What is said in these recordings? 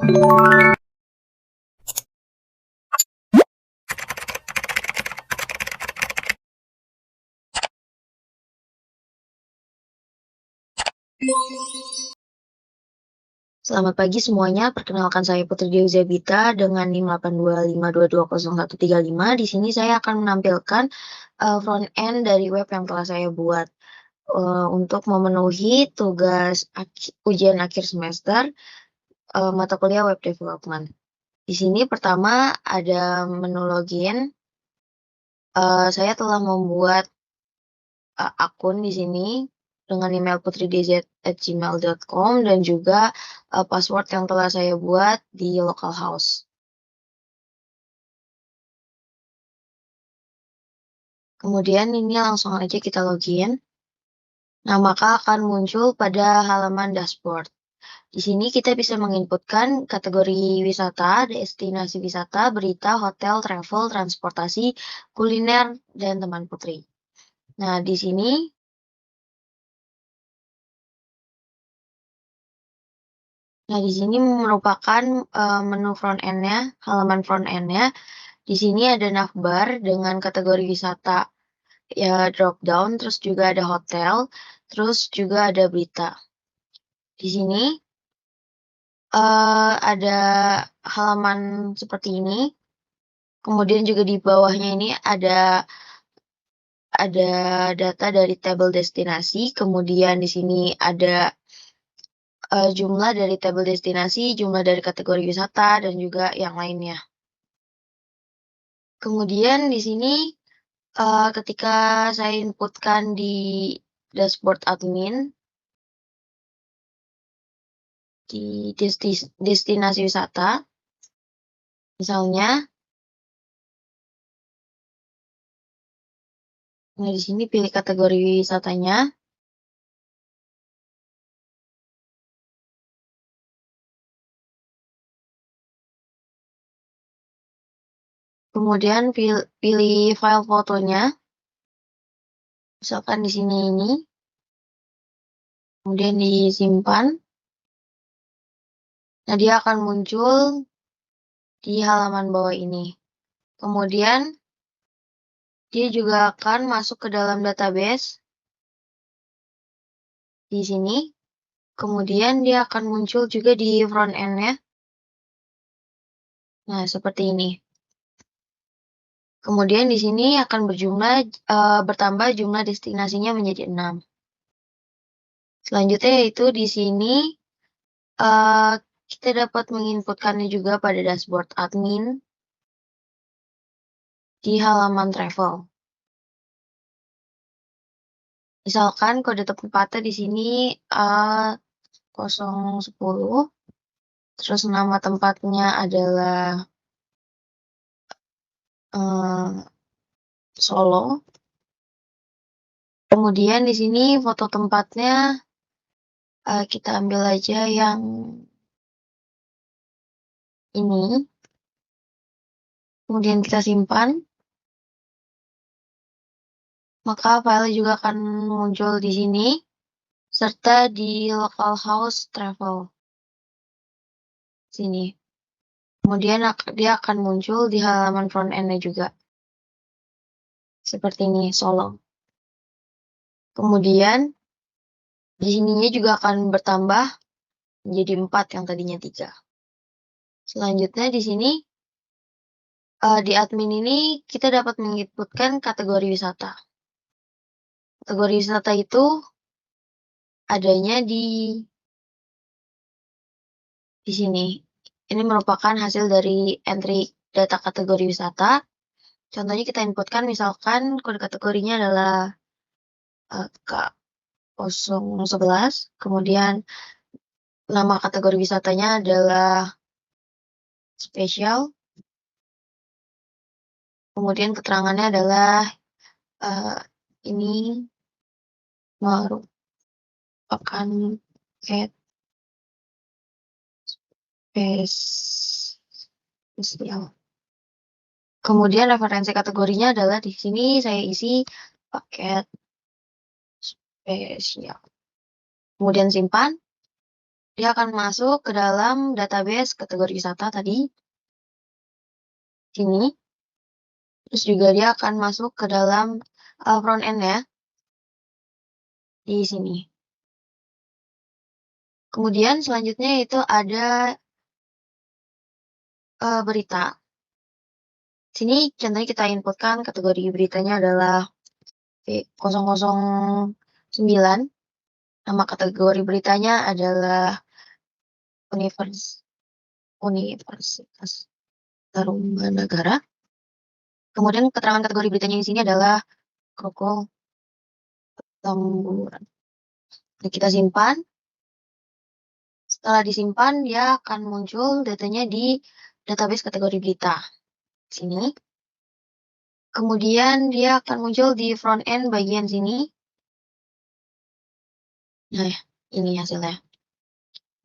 Selamat pagi semuanya, perkenalkan saya Putri Dewi Zabita dengan NIM 825220135. Di sini saya akan menampilkan front end dari web yang telah saya buat untuk memenuhi tugas ujian akhir semester mata kuliah web development. Di sini pertama ada menu login. Saya telah membuat akun di sini dengan email putridz@gmail.com dan juga password yang telah saya buat di localhost. Kemudian ini langsung aja kita login. Nah, maka akan muncul pada halaman dashboard. Di sini kita bisa menginputkan kategori wisata, destinasi wisata, berita, hotel, travel, transportasi, kuliner, dan teman Putri. Nah, di sini merupakan menu front end-nya, halaman front end-nya. Di sini ada navbar dengan kategori wisata, ya drop down, terus juga ada hotel, terus juga ada berita. Di sini ada halaman seperti ini. Kemudian juga di bawahnya ini ada data dari tabel destinasi. Kemudian di sini ada jumlah dari tabel destinasi, jumlah dari kategori wisata, dan juga yang lainnya. Kemudian di sini ketika saya inputkan di dashboard admin di destinasi wisata, misalnya, nah di sini pilih kategori wisatanya. Kemudian pilih file fotonya, misalkan di sini ini. Kemudian disimpan. Nah, dia akan muncul di halaman bawah ini. Kemudian dia juga akan masuk ke dalam database di sini. Kemudian dia akan muncul juga di front end-nya. Nah, seperti ini. Kemudian di sini akan bertambah jumlah destinasinya menjadi 6. Selanjutnya yaitu di sini kita dapat menginputkannya juga pada dashboard admin di halaman travel. Misalkan kode tempatnya di sini 010, terus nama tempatnya adalah Solo. Kemudian di sini foto tempatnya kita ambil aja yang ini. Kemudian kita simpan. Maka file juga akan muncul di sini serta di localhost travel sini. Kemudian dia akan muncul di halaman front end-nya juga. Seperti ini, Solo. Kemudian di sininya juga akan bertambah menjadi 4 yang tadinya 3. Selanjutnya di sini di admin ini kita dapat menginputkan kategori wisata. Kategori wisata itu adanya di sini. Ini merupakan hasil dari entry data kategori wisata. Contohnya kita inputkan misalkan kode kategorinya adalah K011, kemudian nama kategori wisatanya adalah spesial. Kemudian keterangannya adalah ini merupakan spesial. Kemudian referensi kategorinya adalah di sini saya isi paket spesial. Kemudian simpan. dia akan masuk ke dalam database kategori wisata tadi, sini. Terus juga dia akan masuk ke dalam front end ya, di sini. Kemudian selanjutnya itu ada berita. Sini contohnya kita inputkan kategori beritanya adalah V009. Nama kategori beritanya adalah Universitas Tarumanagara. Kemudian keterangan kategori beritanya di sini adalah Grogol Tamburan. Nah, kita simpan. Setelah disimpan, dia akan muncul datanya di database kategori berita. Sini. Kemudian dia akan muncul di front end bagian sini. Nah, ini hasilnya.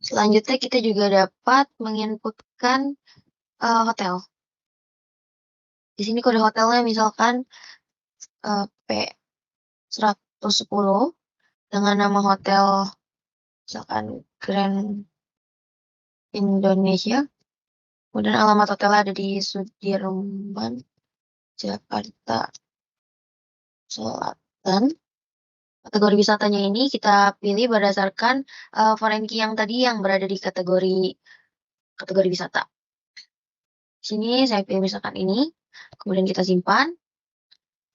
Selanjutnya kita juga dapat menginputkan hotel. Di sini kode hotelnya misalkan P110 dengan nama hotel misalkan Grand Indonesia. Kemudian alamat hotel ada di Sudirman, Jakarta Selatan. Kategori wisatanya ini kita pilih berdasarkan foreign key yang tadi yang berada di kategori wisata. Sini saya pilih misalkan ini, kemudian kita simpan.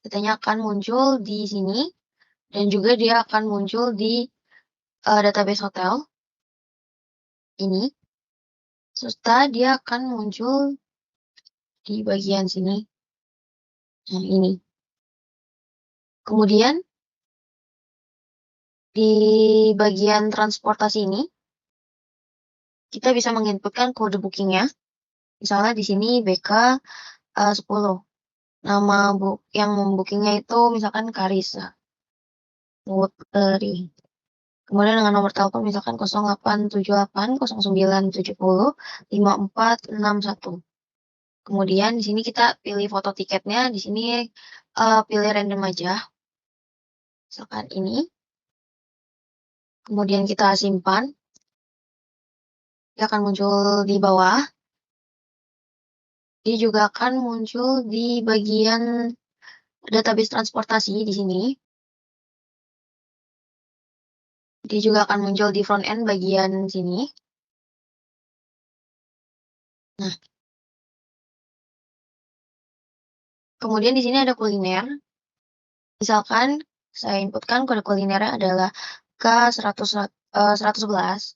Datanya akan muncul di sini dan juga dia akan muncul di database hotel ini. Serta dia akan muncul di bagian sini. Nah, ini. Kemudian di bagian transportasi ini kita bisa menginputkan kode bookingnya. Misalnya di sini BK 10. Nama yang membookingnya itu misalkan Karisa Putri. Kemudian dengan nomor telepon misalkan 0878 0970 5461. Kemudian di sini kita pilih foto tiketnya. Di sini pilih random aja. Misalkan ini. Kemudian kita simpan. Dia akan muncul di bawah. Dia juga akan muncul di bagian database transportasi di sini. Dia juga akan muncul di front end bagian sini. Nah, kemudian di sini ada kuliner. Misalkan saya inputkan kode kulinernya adalah K111.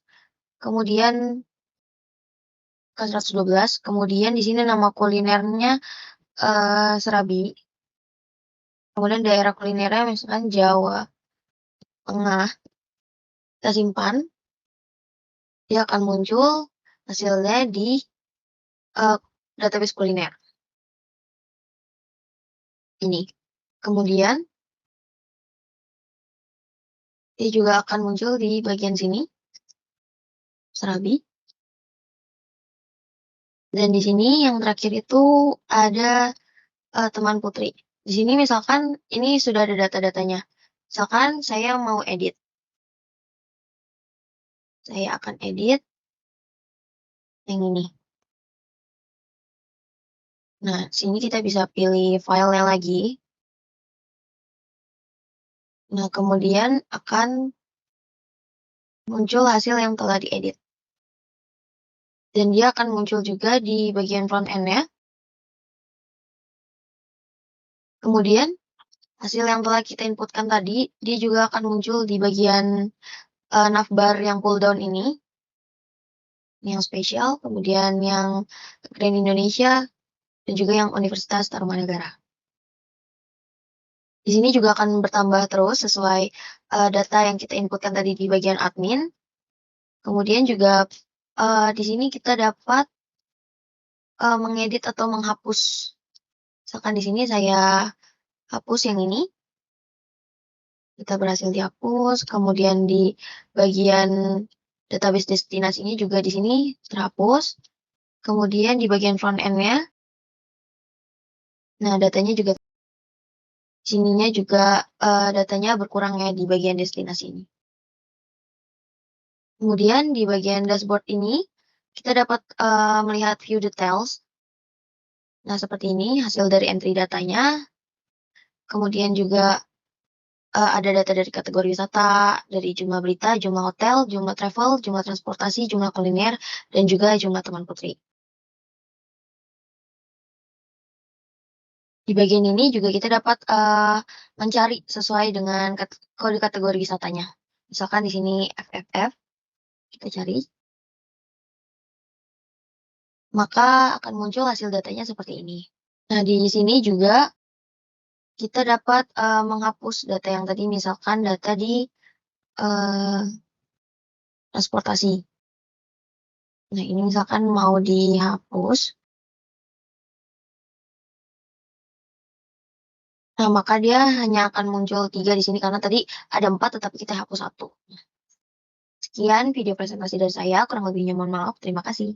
Kemudian K112. Kemudian di sini nama kulinernya Serabi. Kemudian daerah kulinernya misalkan Jawa Tengah. Kita simpan. Dia akan muncul hasilnya di database kuliner. Ini. Kemudian dia juga akan muncul di bagian sini. Serabi. Dan di sini yang terakhir itu ada teman Putri. Di sini misalkan ini sudah ada data-datanya. Misalkan saya mau edit. Saya akan edit yang ini. Nah, sini kita bisa pilih filenya lagi. Nah, kemudian akan muncul hasil yang telah diedit. Dan dia akan muncul juga di bagian front end-nya. Kemudian, hasil yang telah kita inputkan tadi, dia juga akan muncul di bagian navbar yang cooldown ini. Yang spesial, kemudian yang Grand Indonesia, dan juga yang Universitas Tarumanagara. Di sini juga akan bertambah terus sesuai data yang kita inputkan tadi di bagian admin. Kemudian juga di sini kita dapat mengedit atau menghapus. Misalkan di sini saya hapus yang ini. Kita berhasil dihapus. Kemudian di bagian database destinasinya juga di sini terhapus. Kemudian di bagian front end-nya, nah datanya juga sininya juga datanya berkurang ya di bagian destinasi ini. Kemudian di bagian dashboard ini, kita dapat, melihat view details. Nah, seperti ini hasil dari entry datanya, kemudian juga, ada data dari kategori wisata, dari jumlah berita, jumlah hotel, jumlah travel, jumlah transportasi, jumlah kuliner, dan juga jumlah teman putri. Di bagian ini juga kita dapat, mencari sesuai dengan kode kategori wisatanya. Misalkan di sini FFF, kita cari, maka akan muncul hasil datanya seperti ini. Nah, di sini juga kita dapat, menghapus data yang tadi, misalkan data di, eee, transportasi. Nah, ini misalkan mau dihapus, nah maka dia hanya akan muncul 3 di sini karena tadi ada 4 tetapi kita hapus 1. Sekian video presentasi dari saya, kurang lebihnya mohon maaf, terima kasih.